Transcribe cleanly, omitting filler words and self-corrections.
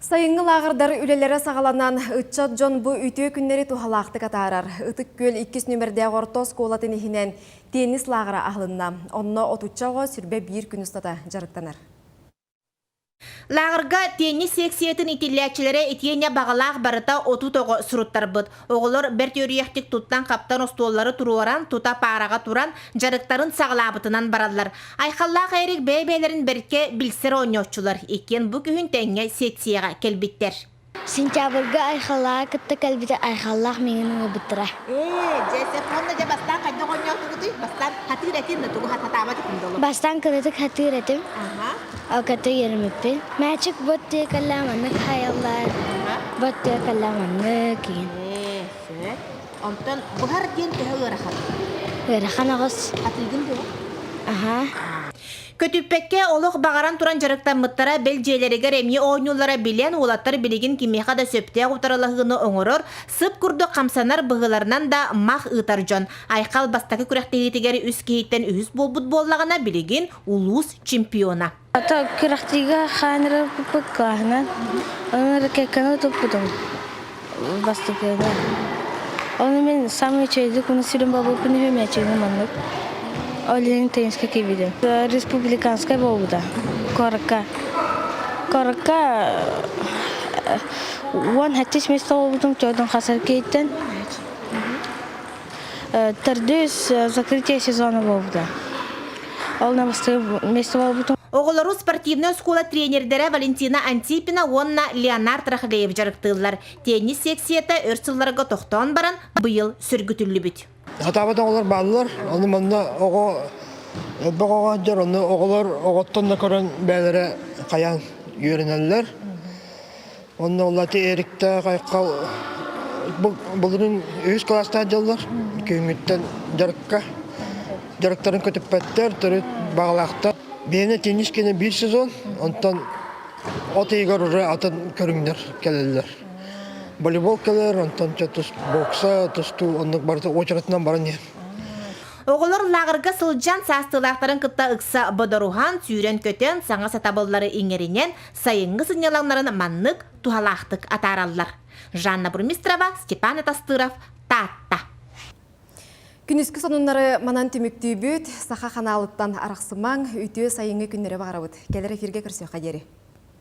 Сайыңы лағырдар үлелері сағаланан ұтчат жон бұ үтіе күннері тухалақты катарар. Үтік көл 2 нөмірде ғортос қолатын ехінен теннис лағыра ағылынна. Онына отуччаға сүрбе бір күн ұстата жарықтанар. Лағырға теннис сексиетін итиллячілері етене бағалақ барыта оту тоғы сұруттар бұд. Оғылыр бір теорияқтик тұттан қаптан остуоллары тұруаран, тұта параға тұран, жарықтарын сағылабытынан баралар. Айқаллақ әрік бәйбәлерін бірке білсер ойнеучулар. Екен бұ күйін тәңе сексияға келбеттер. Сентябрьга айхаллах кытта калбите айхаллах менин убытра. Жесефонна же бастан қайда ойнеуті бастан хатыр әтін тұғы хататама тұқымдолы. Бастан кырытык хатыр этим. Акаты еремеппин. Мәчик ботте калламаннык хайаллар. Ботте калламаннык кийин. Онтон бұхар ден төхі ырахан. Ырахан агыс. Атылгын бе? Аха. Көтүппекке олық бағаран туран жарықтан мұттара белжелерігер әмне ойнулара білен олаттар білеген кемеға да сөпте ұтаралығыны оңырыр, сып күрді қамсанар бұғыларынан да мақ ұтар жон. Айқал бастақы күрәқтегетігері үз кейттен үз болбұд боллағына білеген улус чемпиона. Ата күрәқтеге қаныры бұпыққағына, оныры кәккені тұппыдым бастықыда. Оны мен самый чайды күні сүрін бабы күні мәчейді маңнық. Олень тенниске кибидим. Республиканская болуда. Корка. Вон хаттиш место болудум чойдон хасар кейттен. Тардыс закрытие сезона болуда. Ол намасты место болудум. Оғылыру спортивный школа тренердері Валентина Антипина, онна Леонард Рахлеев жарықтылар. Теннис сексиеті өрсілларға тоқтан баран бұйыл сүргітілі бүт. Атабыда олар балылар, оны мұнда оғы жар, оны оғылар оғыттан көрін бәлері қаян үйренелер. Оны олаты ерікті қайқал бұлырын өз класста жалар, күйіңіттен жарықтарын көтіп бәттер, түрі бағалақты. Бені теннис кені 1 сезон, онтан оты егер ұры атын көріңдер келелер. Волейбол келер, онтан бокса, тұсту, онық барды очыратынан барын ем. Оғылыр лағырға сылжан састылақтарын күтті ұқса бұдырухан, сүйрен көтен, саңа сатабыллары еңерінен, сайыңғы сынялаңларын маннық, тухалақтық атаралар. Жанна Бурмистрова, Степан Тастыров, Татта. Күніскі сонынлары манан түміктүй бүт, сақа қаналыттан арақсымаң, үйтіе сайыңы күннері бағарабыд. Келер эфирге кірсе қадері.